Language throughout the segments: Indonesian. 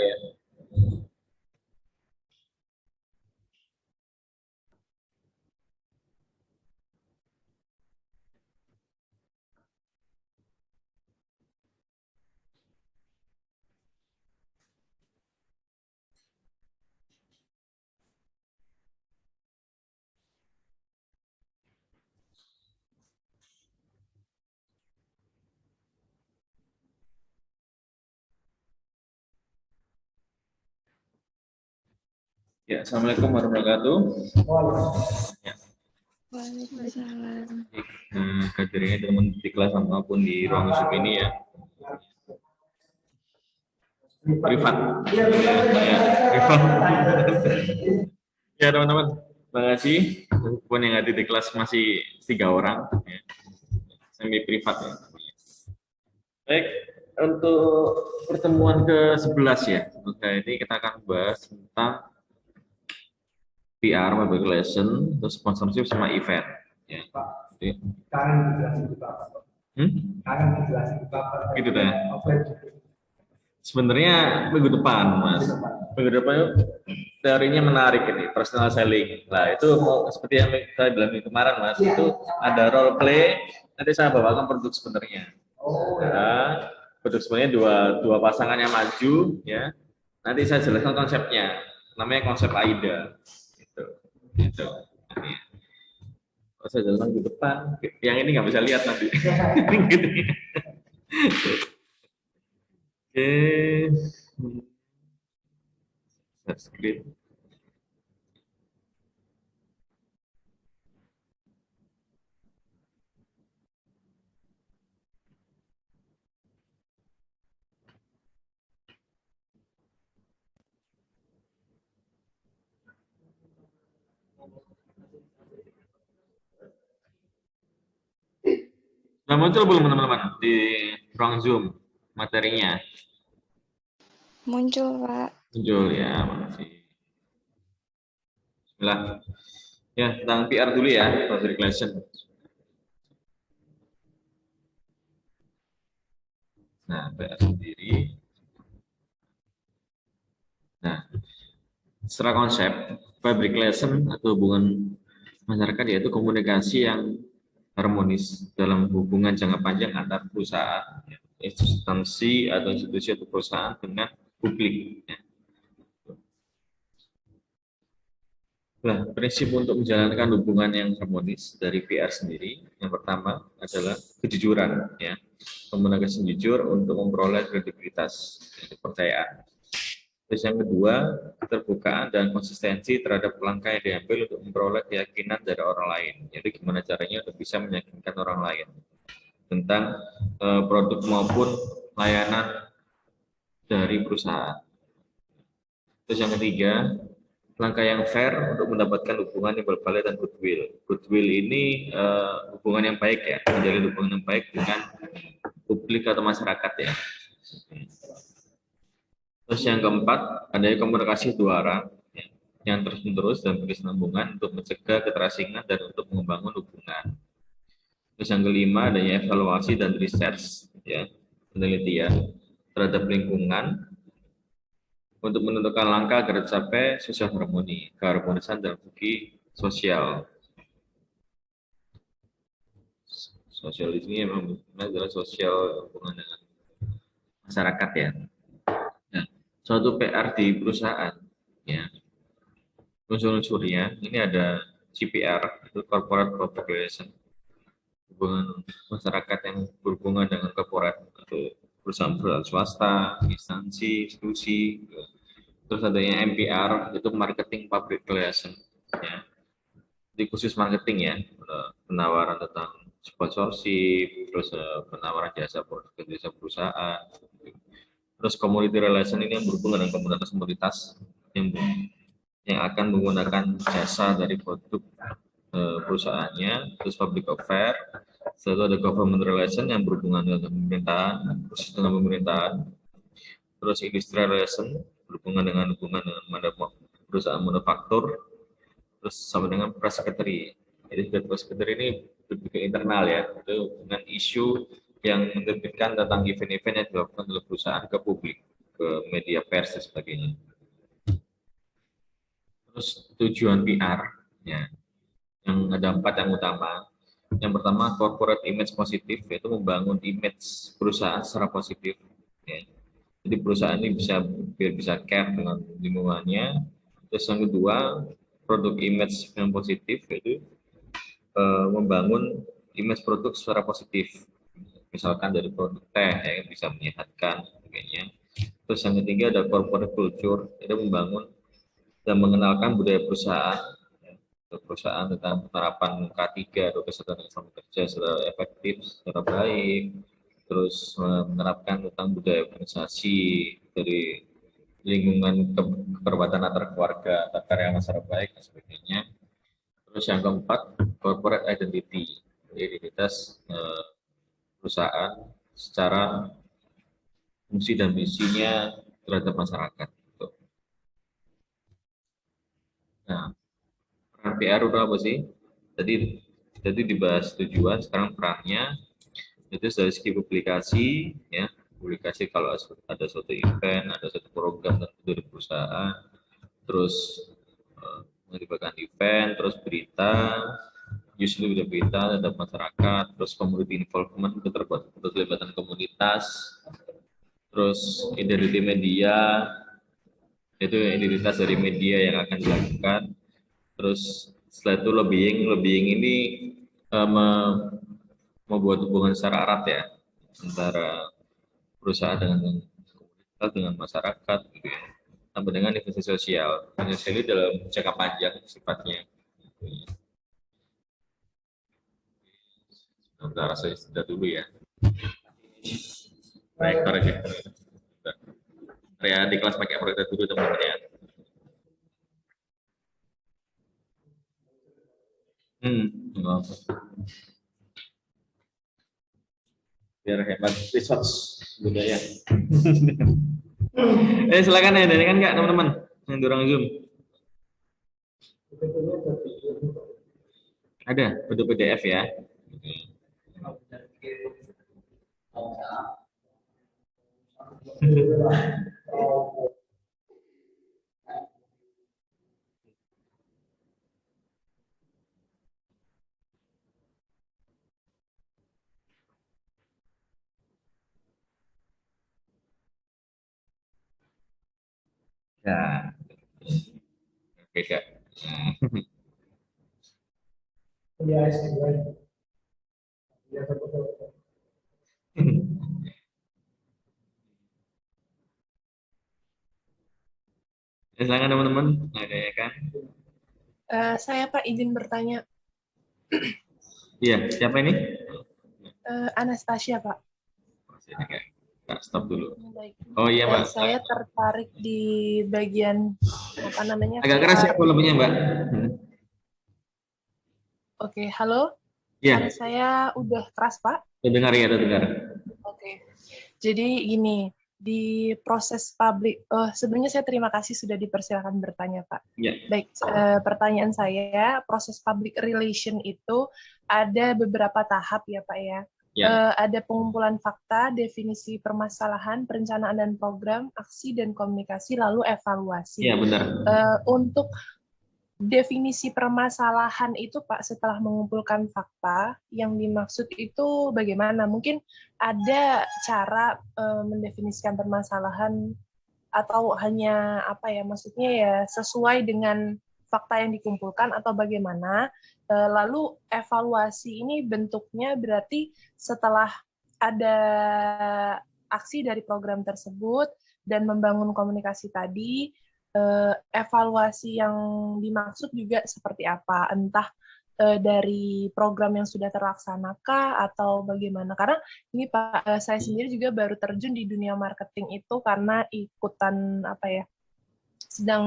ya. Ya, Assalamualaikum warahmatullahi wabarakatuh. Ya, Waalaikumsalam. kadernya teman di kelas maupun di ruang Zoom ini ya, privat. Ya, privat. Ya teman-teman, terima kasih. Meskipun yang hadir di kelas masih 3 orang, ya. Semi privat ya. Baik, untuk pertemuan ke-11 ya, oke, ini kita akan bahas tentang PR, public relation, terus sponsorship sama event. Ya. Gitu deh. Sebenarnya minggu depan, Mas. Minggu depan teorinya menarik ini, personal selling. Nah, itu mau seperti yang saya bilang kemarin, Mas, itu ada role play. Nanti saya bawakan produk sebenarnya. Nah, produk sebenarnya dua pasangan yang maju, ya. Nanti saya jelaskan konsepnya. Namanya konsep AIDA. Gitu. Saya jelaskan di depan. Yang ini nggak bisa lihat nanti. Gitu. Oke. Screen. Sudah muncul belum teman-teman di ruang Zoom materinya? Muncul, Pak. Muncul ya, makasih. Bismillah. Ya, tentang PR dulu ya, public relation. Nah, PR sendiri. Nah, secara konsep, public relation atau hubungan masyarakat yaitu komunikasi yang harmonis dalam hubungan jangka panjang antar perusahaan, instansi atau institusi atau perusahaan dengan publik. Ya. Nah, prinsip untuk menjalankan hubungan yang harmonis dari PR sendiri, yang pertama adalah kejujuran, ya, komunikasi jujur untuk memperoleh kredibilitas, kepercayaan. Terus yang kedua, keterbukaan dan konsistensi terhadap langkah yang diambil untuk memperoleh keyakinan dari orang lain. Jadi gimana caranya untuk bisa meyakinkan orang lain tentang produk maupun layanan dari perusahaan. Terus yang ketiga, langkah yang fair untuk mendapatkan hubungan yang bervalid dan goodwill. Goodwill ini hubungan yang baik ya, menjalin hubungan yang baik dengan publik atau masyarakat ya. Terus yang keempat, adanya komunikasi dua arah ya, yang terus-menerus dan berkesinambungan untuk mencegah keterasingan dan untuk membangun hubungan. Terus yang kelima, adanya evaluasi dan research ya, penelitian terhadap lingkungan untuk menentukan langkah agar tercapai sosial harmoni, keharmonisan dalam segi sosial. Sosial di sini memang adalah sosial hubungan dengan masyarakat ya. Nah, suatu PR di perusahaan ya, unsur-unsurnya ini ada CPR, itu Corporate Public Relation, hubungan masyarakat yang berhubungan dengan corporate atau perusahaan-perusahaan swasta, instansi, institusi. Terus adanya MPR, itu Marketing Public Relation ya. Di khusus marketing ya, penawaran tentang sponsorship, terus penawaran jasa perusahaan. Terus community relation ini yang berhubungan dengan komunitas-komunitas yang akan menggunakan jasa dari produk perusahaannya. Terus public affair, setelah ada government relation yang berhubungan dengan pemerintahan, khusus dengan pemerintahan. Terus industrial relation berhubungan dengan perusahaan manufaktur. Terus sama dengan press secretary. Jadi press secretary ini lebih ke internal ya, itu dengan isu yang menerbitkan tentang event-event yang dilakukan oleh perusahaan ke publik. ke media pers dan sebagainya. Terus tujuan PR, ya, yang ada 4 yang utama. Yang pertama, corporate image positif, yaitu membangun image perusahaan secara positif. Ya. Jadi perusahaan ini biar bisa care dengan lingkungannya. Terus yang kedua, produk image yang positif, yaitu membangun image produk secara positif. Misalkan dari produk teh yang bisa menyehatkan, sebagainya. Terus yang ketiga ada corporate culture, itu membangun dan mengenalkan budaya perusahaan, perusahaan tentang penerapan K3 atau kesadaran sama kerja secara efektif, secara baik, terus menerapkan tentang budaya organisasi dari lingkungan kekerabatan antar keluarga, antar karyawan secara baik dan sebagainya. Terus yang keempat, corporate identity, identitas perusahaan secara fungsi dan misinya terhadap masyarakat. Nah, peran PR udah apa sih? Tadi dibahas tujuan, sekarang perannya itu dari segi publikasi, ya. Publikasi kalau ada suatu event, ada suatu program tertentu dari perusahaan, terus melibatkan event, terus berita, justru berita terhadap masyarakat, terus community involvement, keterlibatan komunitas, terus identity media, itu identitas dari media yang akan dilakukan. Terus setelah itu lobbying ini membuat hubungan secara erat ya antara perusahaan dengan komunitas, dengan masyarakat gitu ya, sampai dengan investasi sosial. Investasi ini dalam jangka panjang sifatnya. Sebentar, saya sudah dulu ya. Proyektor aja. Saya di kelas pakai proyektor dulu teman-teman ya. Biar hebat research budaya. Silakan ya, dari kan nggak teman-teman yang dorong Zoom? Ada bentuk PDF ya. Ya, beda. Silakan teman-teman, ada ya kan? Saya Pak izin bertanya. Iya, siapa ini? Anastasia Pak. Pak, stop dulu. Baik. Oh iya Mbak. Saya tertarik di bagian apa namanya? Agak keras ya volumenya Mbak. Oke, halo. Iya. Suara saya udah keras Pak. Terdengar ya, terdengar. Oke. Jadi gini, di proses publik, sebenarnya saya terima kasih sudah dipersilakan bertanya Pak. Ya. Baik, pertanyaan saya, proses public relation itu ada beberapa tahap ya Pak ya. Ya. Ada pengumpulan fakta, definisi permasalahan, perencanaan dan program, aksi dan komunikasi, lalu evaluasi. Iya benar. Untuk definisi permasalahan itu Pak, setelah mengumpulkan fakta, yang dimaksud itu bagaimana? Mungkin ada cara mendefinisikan permasalahan atau hanya apa ya, maksudnya ya sesuai dengan fakta yang dikumpulkan atau bagaimana? Lalu evaluasi ini bentuknya berarti setelah ada aksi dari program tersebut dan membangun komunikasi tadi, evaluasi yang dimaksud juga seperti apa? Entah dari program yang sudah terlaksanakah atau bagaimana? Karena ini Pak, saya sendiri juga baru terjun di dunia marketing itu karena ikutan apa ya, sedang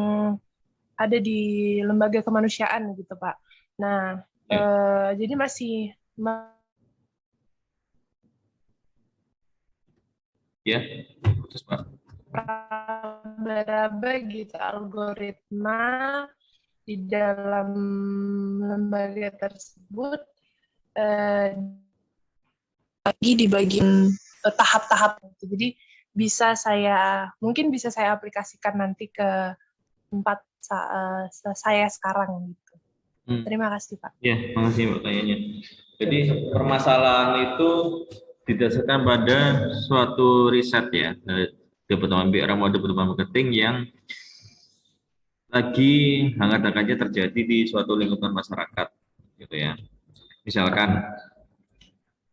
ada di lembaga kemanusiaan gitu Pak. Nah, jadi masih ya, putus Pak. Raba gitu algoritma di dalam lembaga tersebut lagi di bagian tahap-tahap. Jadi mungkin bisa saya aplikasikan nanti ke tempat saya sekarang gitu. Terima kasih Pak. Ya, makasih pertanyaannya. Jadi permasalahan itu didasarkan pada suatu riset ya, Departemen PR maupun Departemen Marketing yang lagi hangat-hangatnya terjadi di suatu lingkungan masyarakat, gitu ya. Misalkan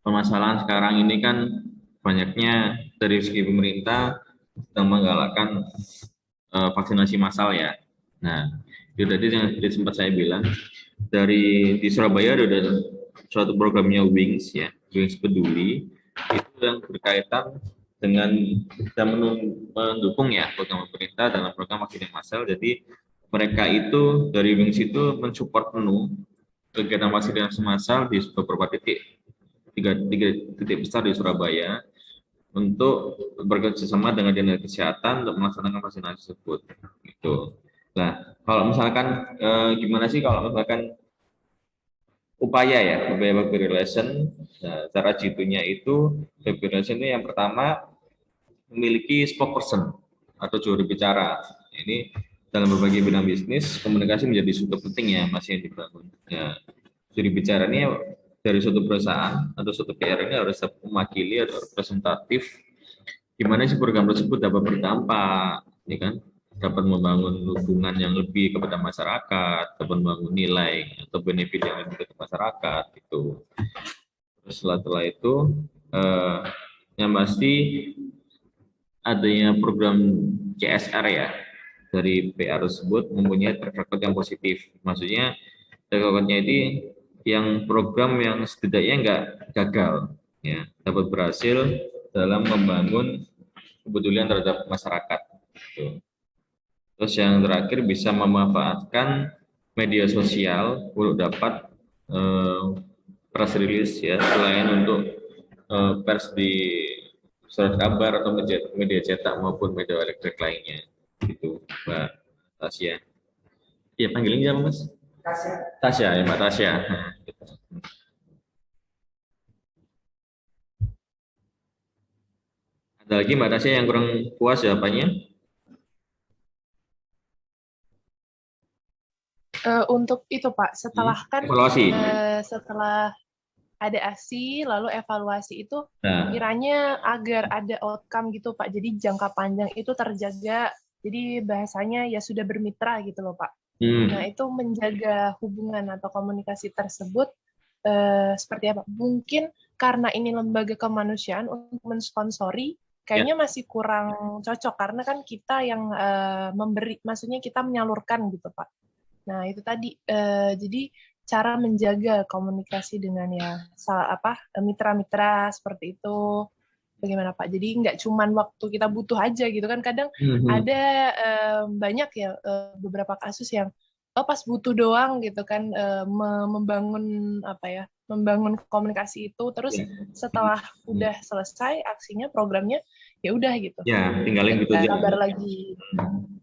permasalahan sekarang ini kan banyaknya dari segi pemerintah sedang menggalakkan vaksinasi massal ya. Nah, itu tadi yang sempat saya bilang di Surabaya ada suatu programnya Wings ya, Wings Peduli itu yang berkaitan dengan dan mendukung ya program pemerintah dalam program vaksinasi massal. Jadi mereka itu dari Wings itu mensupport penuh kegiatan vaksinasi massal di beberapa tiga titik besar di Surabaya untuk bekerjasama dengan dinas kesehatan untuk melaksanakan vaksinasi tersebut. Gitu. Nah, kalau misalkan gimana sih kalau misalkan upaya public relation, nah, cara jitunya itu public relation itu yang pertama memiliki spokesperson atau juru bicara. Ini dalam berbagai bidang bisnis komunikasi menjadi suatu penting ya masih yang dibangun. Ya, juru bicara ini dari suatu perusahaan atau suatu PR ini harus mewakili atau representatif gimana sih program tersebut dapat berdampak, ya kan? Dapat membangun hubungan yang lebih kepada masyarakat, dapat membangun nilai atau benefit yang lebih kepada masyarakat gitu. Terus setelah itu yang pasti adanya program CSR ya dari PR tersebut mempunyai track record yang positif. Maksudnya track recordnya ini yang program yang setidaknya nggak gagal, ya dapat berhasil dalam membangun kepedulian terhadap masyarakat. Gitu. Terus yang terakhir bisa memanfaatkan media sosial untuk dapat press release ya selain untuk pers di surat kabar atau media cetak maupun media elektronik lainnya. Gitu, Mbak Tasya. Iya panggilnya siapa Mas? Tasya. Tasya ya Mbak Tasya. Ada lagi Mbak Tasya yang kurang puas jawabannya? Untuk itu Pak, setelah kan evaluasi. Setelah ada aksi lalu evaluasi itu kiranya agar ada outcome gitu Pak. Jadi jangka panjang itu terjaga. Jadi bahasanya ya sudah bermitra gitu loh Pak. Nah itu menjaga hubungan atau komunikasi tersebut seperti apa? Mungkin karena ini lembaga kemanusiaan untuk mensponsori kayaknya masih kurang cocok karena kan kita yang memberi, maksudnya kita menyalurkan gitu Pak. Nah itu tadi jadi cara menjaga komunikasi dengan mitra-mitra seperti itu bagaimana Pak? Jadi nggak cuman waktu kita butuh aja gitu kan, kadang ada banyak ya beberapa kasus yang pas butuh doang gitu kan membangun komunikasi itu terus setelah udah selesai aksinya programnya ya udah gitu. Ya tinggalin gitu aja. Kabar lagi.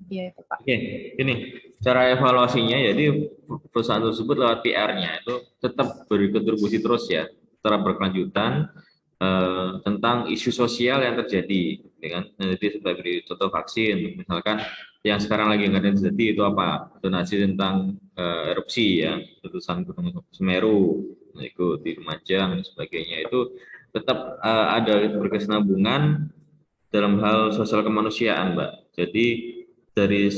Iya itu Pak. Oke, ini cara evaluasinya, jadi perusahaan tersebut lewat PR-nya itu tetap beri kontribusi terus ya, secara berkelanjutan tentang isu sosial yang terjadi, ya kan? Jadi sebagai contoh vaksin, misalkan yang sekarang lagi nggak terjadi itu apa? Donasi tentang erupsi ya, letusan Gunung Semeru, ikut di Lumajang dan sebagainya itu tetap ada berkesinambungan dalam hal sosial kemanusiaan, Mbak. Jadi dari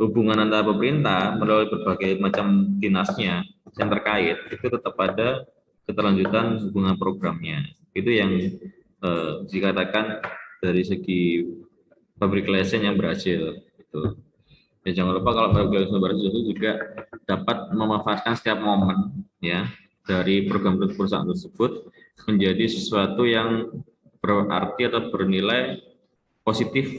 hubungan antara pemerintah melalui berbagai macam dinasnya yang terkait itu tetap ada keterlanjutan hubungan programnya. Itu yang dikatakan dari segi public relation yang berhasil. Itu. Ya, jangan lupa kalau public relation berhasil itu juga dapat memanfaatkan setiap momen ya dari program perusahaan tersebut menjadi sesuatu yang berarti atau bernilai positif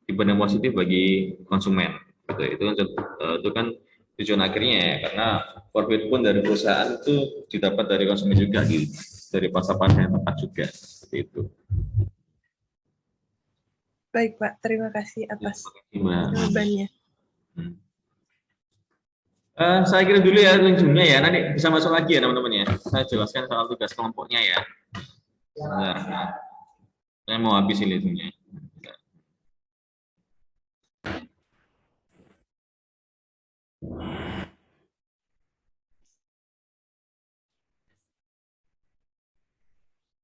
dibanding positif bagi konsumen. Gitu. Itu kan tujuan akhirnya ya, karena profit pun dari perusahaan itu didapat dari konsumen juga, gitu. Dari pasar-pasar yang tepat juga. Seperti itu. Baik Pak, terima kasih atas jawabannya. Saya kira dulu ya ujungnya ya, nanti bisa masuk lagi ya teman-teman ya. Saya jelaskan soal tugas kelompoknya ya. Sebentar. Saya mau habis ini ujungnya.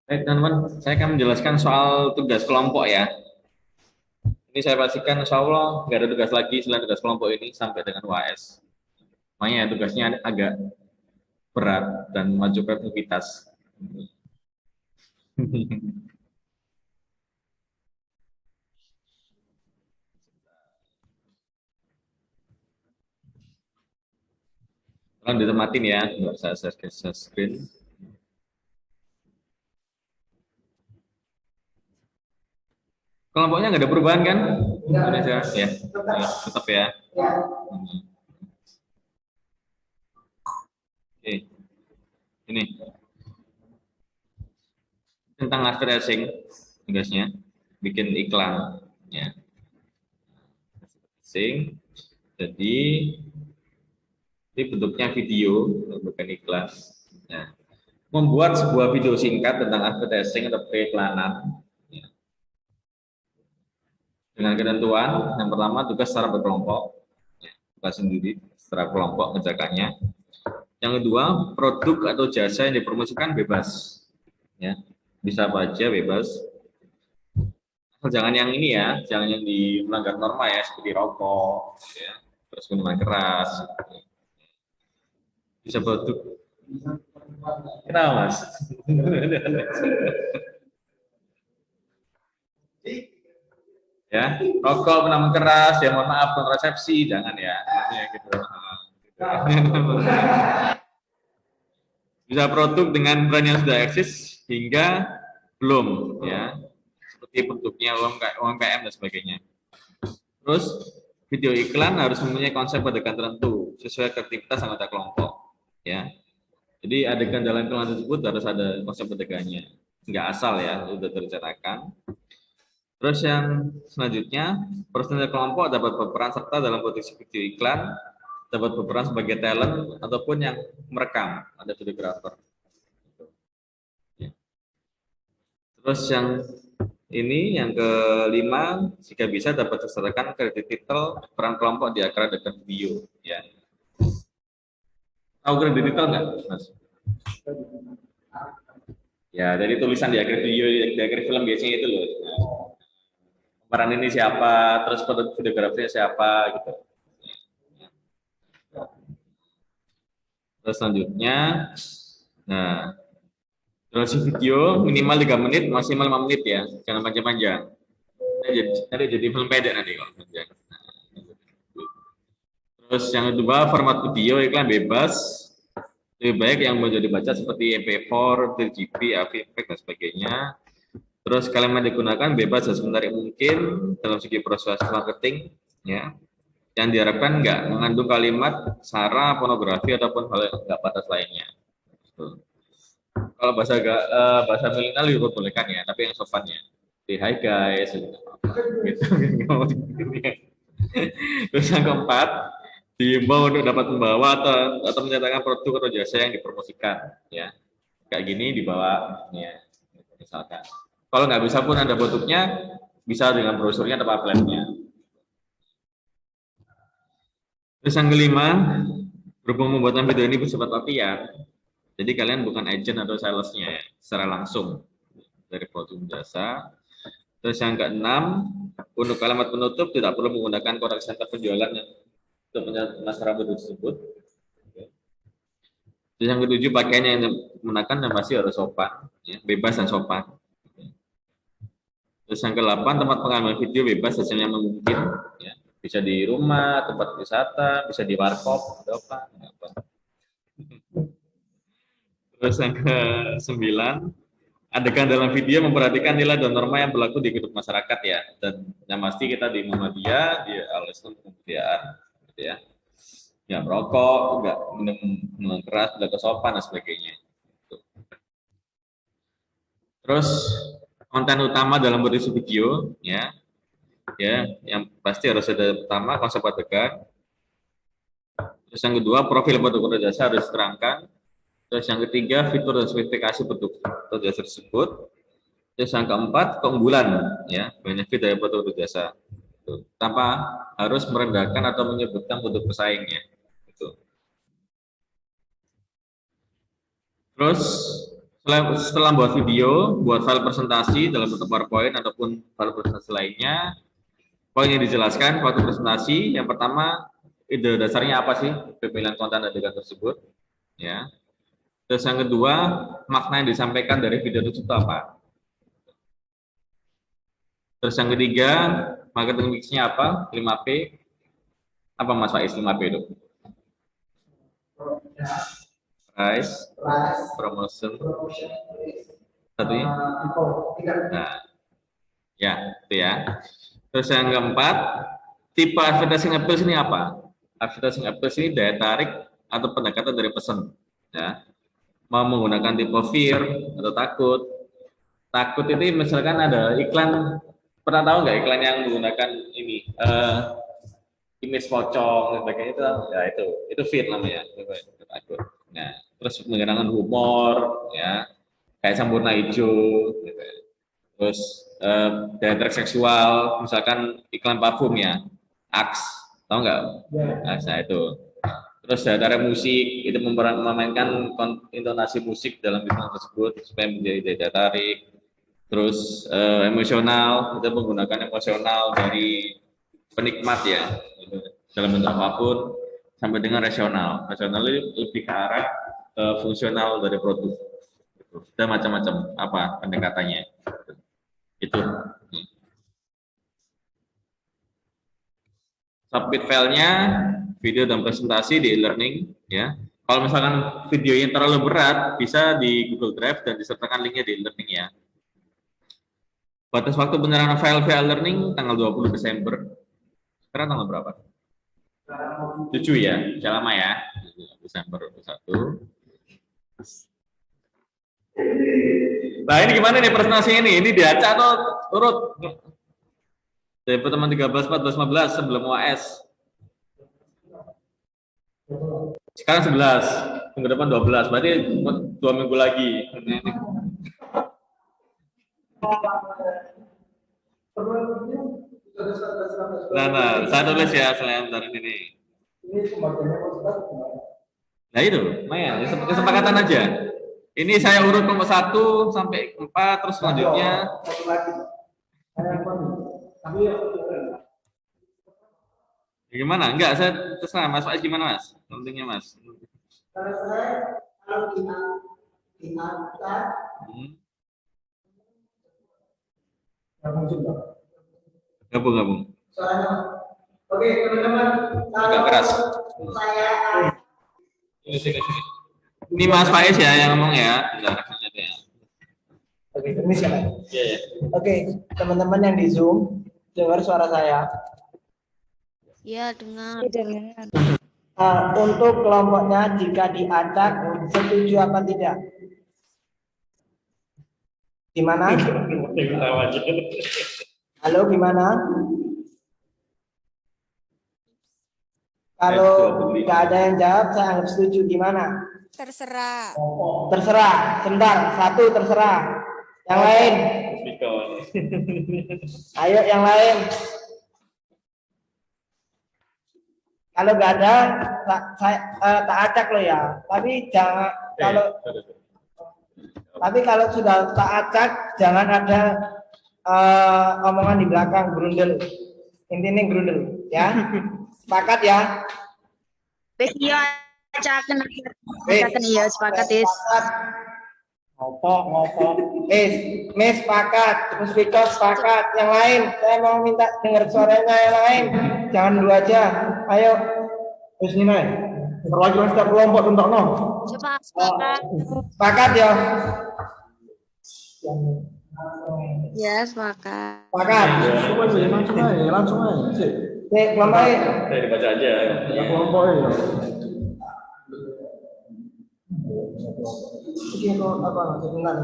Baik, teman-teman, saya akan menjelaskan soal tugas kelompok ya. Ini saya pastikan insya Allah nggak ada tugas lagi selain tugas kelompok ini sampai dengan UAS. Makanya tugasnya agak berat dan memacu kreativitas. Tolong ditematin ya, nggak usah share screen. Kelompoknya nggak ada perubahan kan? Indonesia ya, tetap ya. Oke, ini tentang advertising tugasnya, bikin iklan ya. Advertising, jadi ini bentuknya video, bukan iklan. Nah, membuat sebuah video singkat tentang advertising atau periklanan ya. Dengan ketentuan yang pertama tugas secara berkelompok, ya, tugas sendiri secara kelompok mengerjakannya. Yang kedua, produk atau jasa yang dipromosikan bebas, ya bisa apa aja bebas. Jangan yang ini ya, jangan yang di melanggar norma ya, seperti rokok, ya, terus minuman keras. Bisa produk. Kenapa mas? Ya, rokok, minuman keras, ya mohon maaf kontrasepsi, jangan ya, gitu. Bisa produk dengan brand yang sudah eksis hingga belum, ya, seperti bentuknya UMKM dan sebagainya. Terus video iklan harus mempunyai konsep adegan tertentu sesuai kreativitas anggota kelompok, ya. Jadi adegan dalam iklan tersebut harus ada konsep adegannya, nggak asal ya, sudah terencanakan. Terus yang selanjutnya, personil kelompok dapat berperan serta dalam produksi video iklan, dapat berperan sebagai talent ataupun yang merekam, ada videographer. Terus yang ini yang kelima, jika bisa dapat disertakan kredit titel peran kelompok di akar adegan video. Ya. Tahu kredit titel nggak, Mas? Ya, dari tulisan di akhir video, di akhir film biasanya itu loh. Peran ini siapa, terus videografinya siapa, gitu. Terus selanjutnya, nah, durasi video minimal 3 menit, maksimal 5 menit ya, jangan panjang-panjang. Nanti jadi film pendek nanti kalau panjang. Terus yang kedua, format video iklan bebas, lebih baik yang mau dibaca seperti MP4, 3GP, AVI, dan sebagainya. Terus kalimat digunakan bebas dan sebentar mungkin dalam segi proses marketing, ya. Yang diharapkan nggak mengandung kalimat sara, pornografi ataupun hal yang nggak batas lainnya. Kalau bahasa milenial juga bolehkan ya, tapi yang sopannya. Di hi guys, gitu. Terus yang keempat, diimbau untuk dapat membawa atau menyatakan produk atau jasa yang dipromosikan, ya. Kayak gini dibawa, ya, misalkan. Kalau nggak bisa pun ada bentuknya, bisa dengan brosurnya atau pamfletnya. Terus yang kelima, berhubung pembuatan video ini bersifat latihan, jadi kalian bukan agent atau salesnya ya, secara langsung dari produk jasa. Terus yang keenam, untuk kalimat penutup tidak perlu menggunakan kontak center penjualan untuk pemasaran produk tersebut. Terus yang ketujuh, pakaian yang menggunakan dan masih harus sopan, ya, bebas dan sopan. Terus yang ke-8, tempat pengambilan video bebas sesuai yang mungkin, ya. Bisa di rumah, tempat wisata, bisa di warkop, atau apa. Terus yang ke-9, adegan dalam video memperhatikan nilai dan norma yang berlaku di hidup masyarakat ya, dan yang pasti kita di Muhammadiyah, di Al-Islam Kemudian, gitu ya. Nggak merokok, nggak minum keras, nggak kesopan dan sebagainya. Terus konten utama dalam produksi video, ya, yang pasti harus ada pertama konsep adegan. Terus yang kedua, profil produk jasa harus diterangkan. Terus yang ketiga, fitur dan spesifikasi produk jasa tersebut. Terus yang keempat, keunggulan, ya, benefit dari produk jasa. Tanpa harus merendahkan atau menyebutkan produk pesaingnya. Gitu. Terus Setelah buat video, buat file presentasi dalam bentuk PowerPoint ataupun file presentasi lainnya, poin yang dijelaskan waktu presentasi, yang pertama, ide dasarnya apa sih pemilihan konten adegan tersebut, ya. Terus yang kedua, makna yang disampaikan dari video tersebut apa. Terus yang ketiga, marketing mix-nya apa, 5P. Apa Mas Faiz 5P itu? Price, promotion, satunya. Nah, ya, itu ya. Terus yang keempat, tipe advertising appeals ini apa? Advertising appeals ini daya tarik atau pendekatan dari pesan. Ya. Mau menggunakan tipe fear atau takut. Takut itu misalkan ada iklan, pernah tahu nggak iklan yang menggunakan ini image pocong dan sebagainya itu, ya itu fear namanya, itu takut. Nah, terus menggunakan humor, ya kayak Sampurna Hijau, gitu. Terus daya tarik seksual, misalkan iklan parfum ya, Axe, tahu nggak? Nah, itu. Terus daya tarik musik, itu memainkan intonasi musik dalam iklan tersebut supaya menjadi daya tarik. Terus emosional, itu menggunakan emosional dari penikmat ya, gitu. Dalam bentuk apapun, sampai dengan rasional. Rasional itu lebih ke arah fungsional dari produk. Dan macam-macam apa pendekatannya. Itu. Submit filenya, video dan presentasi di e-learning, ya. Kalau misalkan videonya terlalu berat, bisa di Google Drive dan disertakan linknya di e-learning ya. Batas waktu penyerahan file via e-learning tanggal 20 Desember. Sekarang tanggal berapa? 7 ya, sudah lama ya. Desember 21. Nah, ini gimana nih presentasinya ini? Ini diacak atau urut? Dari pertemuan 13, 14, 15 sebelum UAS. Sekarang 11, minggu depan 12, berarti 2 minggu lagi. Nah, saya tulis ya selain dari ini. Nah itu, lumayan, kesepakatan aja. Ini saya urut nomor 1 sampai 4, terus selanjutnya. Gimana? Enggak, saya terserah Mas Faiz gimana Mas? Pentingnya Mas. Kalau saya kalau kita Gabung. Soalnya, oke teman-teman, agak keras. Saya ini Mas Faiz ya yang ngomong ya. Oke, ini siapa? Iya. Oke, teman-teman yang di Zoom, dengar suara saya? Iya, dengar. Untuk kelompoknya jika diacak, setuju apa tidak? Gimana? Halo, gimana? Kalau nggak ada yang jawab, saya anggap setuju. Gimana? Terserah. Terserah. Sebentar, 1 terserah. Yang lain? Ayo, yang lain. Kalau nggak ada, saya tak acak loh ya. Tapi jangan kalau sudah tak acak, jangan ada omongan di belakang grundel. Intinya grundel, ya. Sepakat ya? Iya, acakan iya sepakat is. Ngopo. Mes sepakat, terus Viko sepakat. Yang lain, saya mau minta dengar suaranya yang lain. Jangan dulu aja. Ayo. Terus ini nih. Perwakilan setiap kelompok untuk no. Coba sepakat. Sepakat ya. Ya sepakat. Sepakat. Langsung aja. Kelompoknya. Saya dibaca aja. Ya kelompoknya. Ini apa? Sebentar.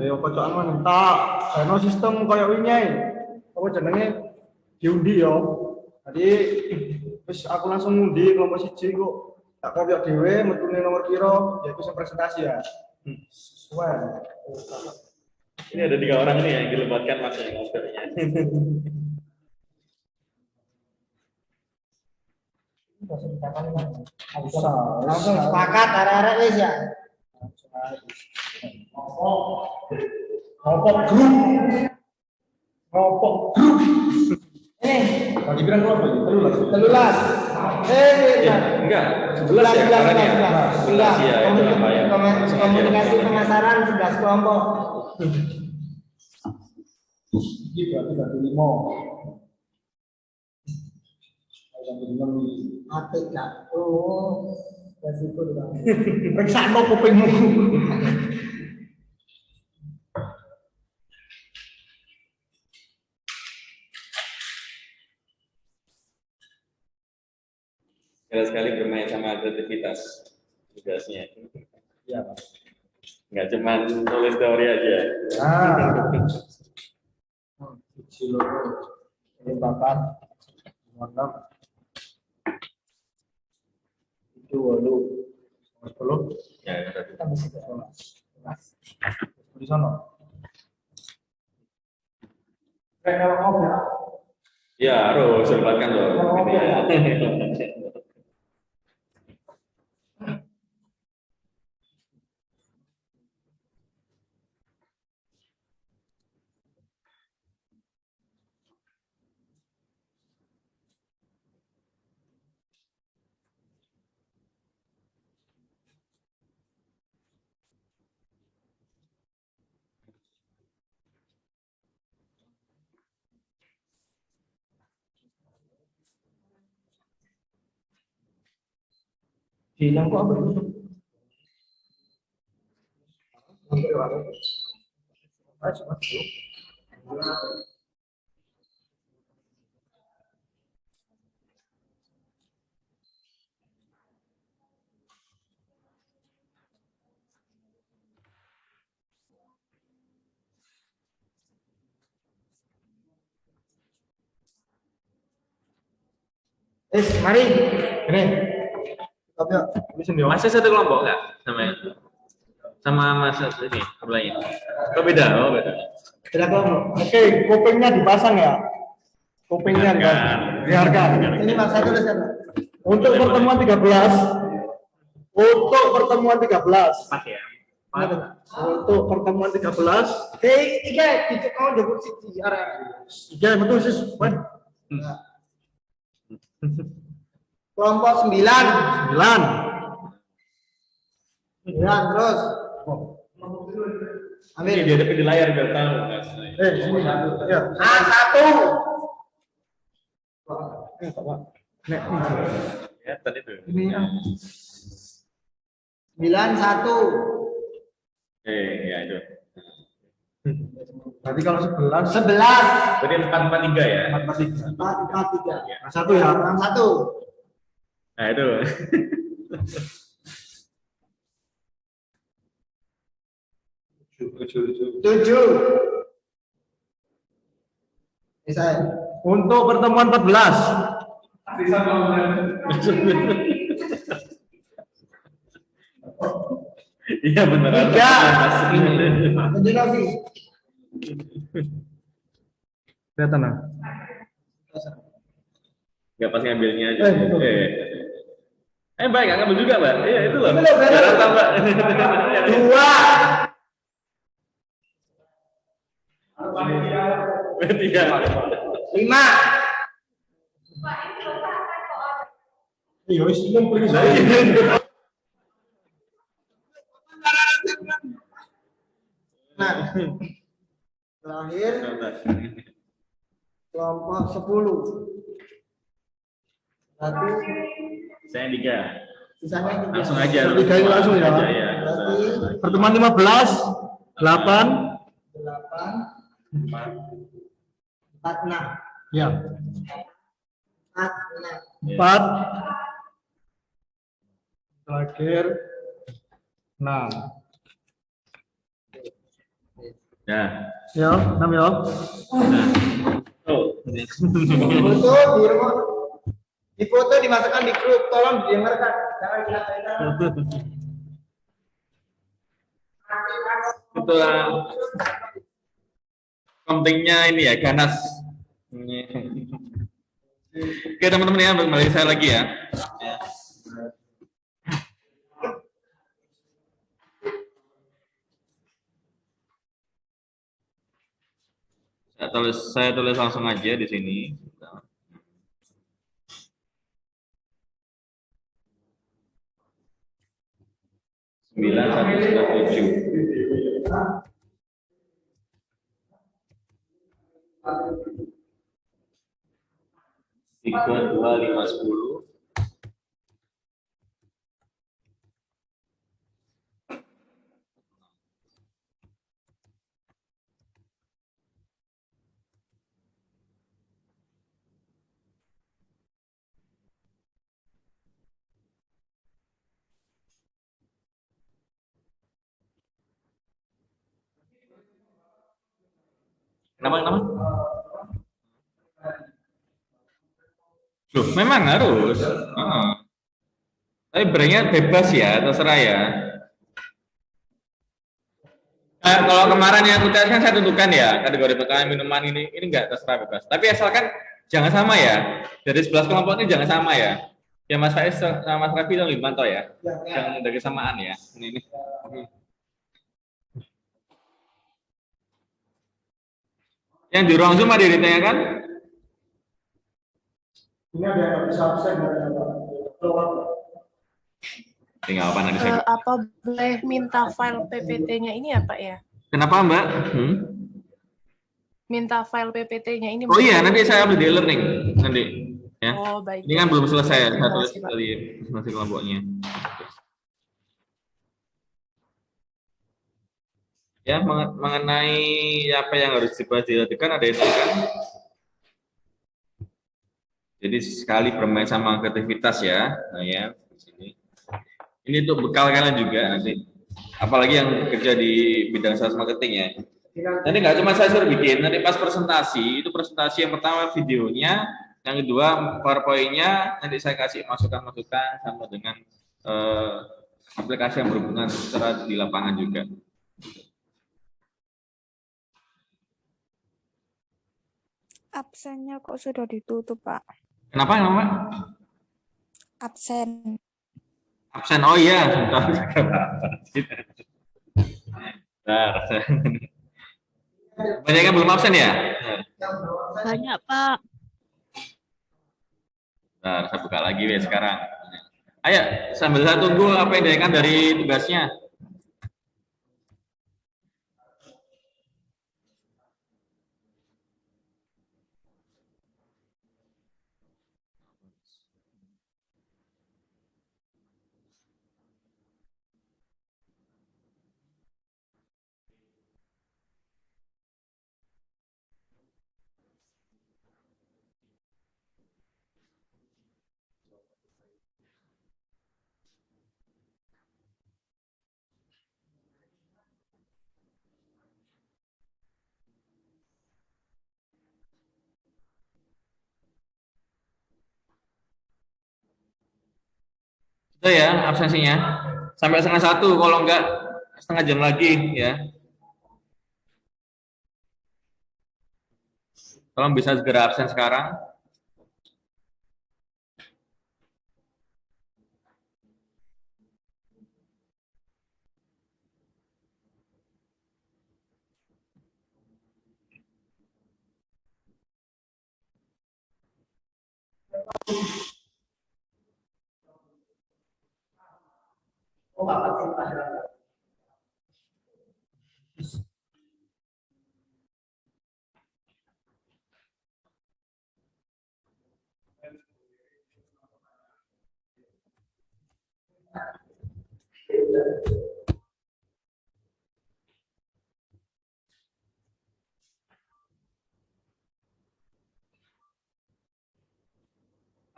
Ya kocokan mana? Tak, karena sistem kayak winyai. Apa jenenge diundi ya. Jadi terus aku langsung ngundi kelompok siji kok. Tak kopiok dhewe metune nomor piro, ya itu presentasi ya. Sesuai. Ini ada 3 orang ini yang dilibatkan Mas yang ngobrolnya. Langsung sepakat arek-arek wis ya. Ngopok grup. Ngopok grup. Bagi pirang kelompok ini? 13. Enggak, 11 ya caranya. 11 ya, itu apa ya? Komunikasi pemasaran 11 kelompok. Ini berarti bagi 5. Apik gak? Oh, resiko Bang. Periksa no kupingmu. Sekali-sekali bermain sama kreativitas tugasnya. Iya, Pak. Nggak cuma nulis teori aja. Ini papat. 6. Itu 10. Ya, yang tadi. Kita mesti ke sana. Di sana. Kayak off ya. Ya, harus sempatkan loh. Hilang kok apa itu? Mari. Ini. Tapi bisa nih. Masih satu kelompok nggak sama masa ini lain? Oh beda, oh beda. Beda kelompok. Oke, kupingnya dipasang ya. Kupingnya dipasang. Dihargai. Ini Mas saya tulis kan. Untuk pertemuan 13. Untuk pertemuan 13. Pas ya. Untuk pertemuan 13. Tiga, kau jemput sih arek. Iya, betul sis. Kelompok 9. 9. 9 terus. Ini Ambil. dihadapi di layar biar tahu. Mas. Sini. Ya. A1. Nek. Ya, tadi tuh. Ini 91. Ya itu. Berarti kalau 11 11. Berarti 443 ya. 4 4 3. Nah, 1 ya. 1. Nah itu. 7. Bisa. Untuk pertemuan 14. Iya benar. 3. Tunjuk lagi. Kelihatan ah. Nggak pas ngambilnya aja. Baik, nggak ngambil juga, Mbak. Iya, itu loh. Itu loh, benar. Jalan tambah. 2. 3. 5. Iya, wis ngumpul iki. Nah. Terakhir kelompok 10. Berarti Saya 3. sisanya 3. Langsung aja. Tiga ini langsung ya? Aja, ya. Berarti Pertemuan 15, 8, 8 46. ya. 46. 4. Terakhir 6. Ya. Ya, 6 ya. Nah. Oh. Foto di rumah. Di foto dimasukkan di grup, tolong didengarkan. Jangan diabaikan. Itulah pentingnya ini ya, ganas. Oke teman-teman ya, kembali saya lagi ya. Saya tulis langsung aja di sini. 9197. 32510. Kenapa? Loh, memang harus. Tapi branknya bebas ya, terserah ya. Kalau kemarin yang aku tes kan saya tentukan ya kategori makanan minuman ini enggak terserah bebas. Tapi asalkan jangan sama ya. Dari 11 kelompok ini jangan sama ya. Ya Mas Faiz sama Mas Rafi dan Limanto ya. Yang dari kesamaan ya. Ini. Yang di ruang Zoom ada yang ditanyakan? Ini ada yang bisa absen Tinggal apa nanti saya. Apa boleh minta file PPT-nya ini ya Pak ya? Kenapa Mbak? Minta file PPT-nya ini. Oh iya, nanti saya upload di e-learning nanti. Ya. Oh baik. Ini kan belum selesai, saya tulis dari masih kelompoknya. Ya, mengenai apa yang harus dibahas dilakukan ada itu kan. Jadi sekali bermain sama aktivitas ya, nah ya di sini. Ini untuk bekal kalian juga nanti. Apalagi yang kerja di bidang sales marketing ya. Nanti nggak cuma saya suruh bikin, nanti pas presentasi, itu presentasi yang pertama videonya, yang kedua PowerPoint-nya, nanti saya kasih masukan-masukan sama dengan aplikasi yang berhubungan secara di lapangan juga. Absennya kok sudah ditutup, Pak? Kenapa? Absen. Absen, oh iya. Bentar. Banyak yang belum absen ya? Banyak, Pak. Bentar, saya buka lagi ya sekarang. Ayo, sambil saya tunggu apa yang diajarkan dari tugasnya. Sudah ya absensinya sampai 1:30, kalau enggak setengah jam lagi ya. Tolong bisa segera absen sekarang.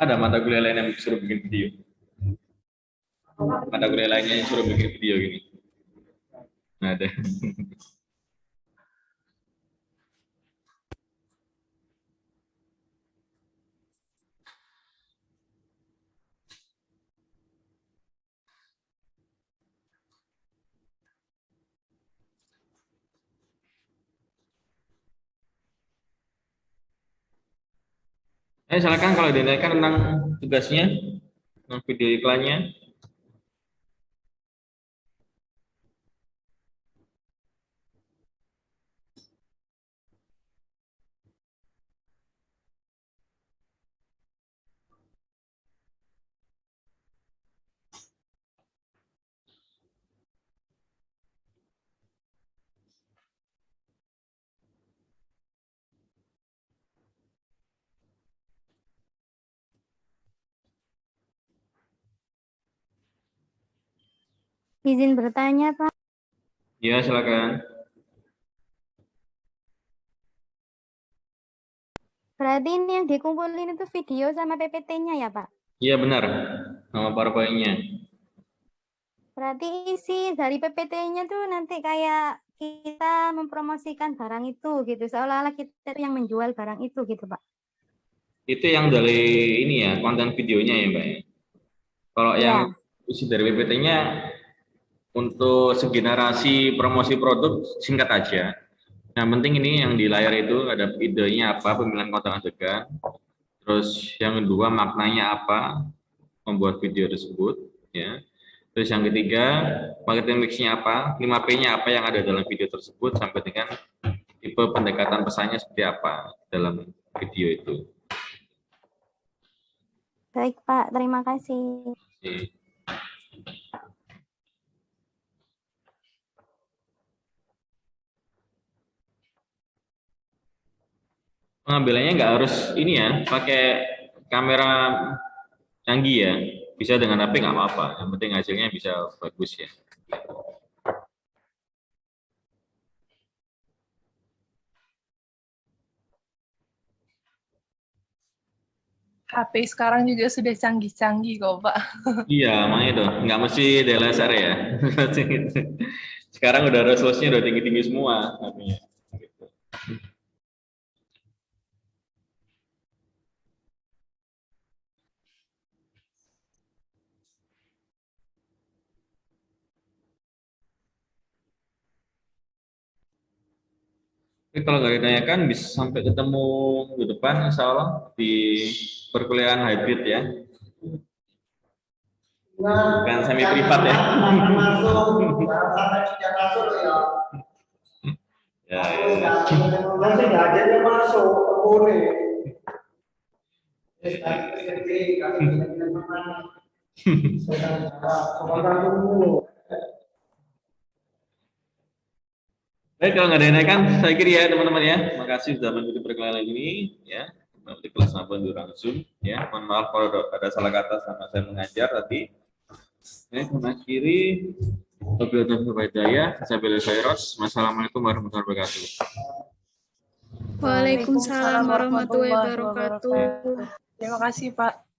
Ada mata kuliah lain yang suruh bikin video. Mata kuliah lainnya yang suruh bikin video gini. Nah, ada. Silakan kalau dinaikkan tentang tugasnya, tentang video iklannya. Izin bertanya, Pak. Ya, silakan. Berarti ini yang dikumpulin itu video sama PPT-nya ya, Pak? Iya, benar. Nama PowerPoint-nya. Berarti isi dari PPT-nya tuh nanti kayak kita mempromosikan barang itu gitu. Seolah-olah kita yang menjual barang itu gitu, Pak. Itu yang dari ini ya, konten videonya ya, Mbak. Kalau yang Iya. isi dari PPT-nya untuk segenerasi promosi produk singkat aja. Yang penting ini yang di layar itu ada idenya apa, pemilihan konten adegan. Terus yang kedua maknanya apa, membuat video tersebut, ya. Terus yang ketiga, marketing mix-nya apa, 5P-nya apa yang ada dalam video tersebut, sampai dengan tipe pendekatan pesannya seperti apa dalam video itu. Baik, Pak. Terima kasih. Oke. Pengambilannya nggak harus ini ya, pakai kamera canggih ya. Bisa dengan HP nggak apa-apa, yang penting hasilnya bisa bagus ya. HP sekarang juga sudah canggih-canggih kok, Pak. Iya, makanya itu nggak mesti DSLR ya. Sekarang udah resolusinya udah tinggi-tinggi semua HP-nya. Gitu. Tapi kalau nggak ditanyakan bisa sampai ketemu minggu depan insya Allah di perkuliahan hybrid ya. Bukan semi privat ya. Masuk, jangan sampai tidak masuk ya. Ya, Nanti ngajarnya masuk, boleh. Baik, kalau nggak ada yang naikkan, saya kira ya teman-teman ya. Terima kasih sudah mengikuti perkuliahan ini ya. Di kelas 6 durang Zoom ya. Mohon maaf kalau ada salah kata sama saya mengajar tadi. Mengakhiri wabillahi taufiq wal hidayah. Wassalamualaikum warahmatullahi wabarakatuh. Waalaikumsalam warahmatullahi wabarakatuh. Terima kasih, Pak.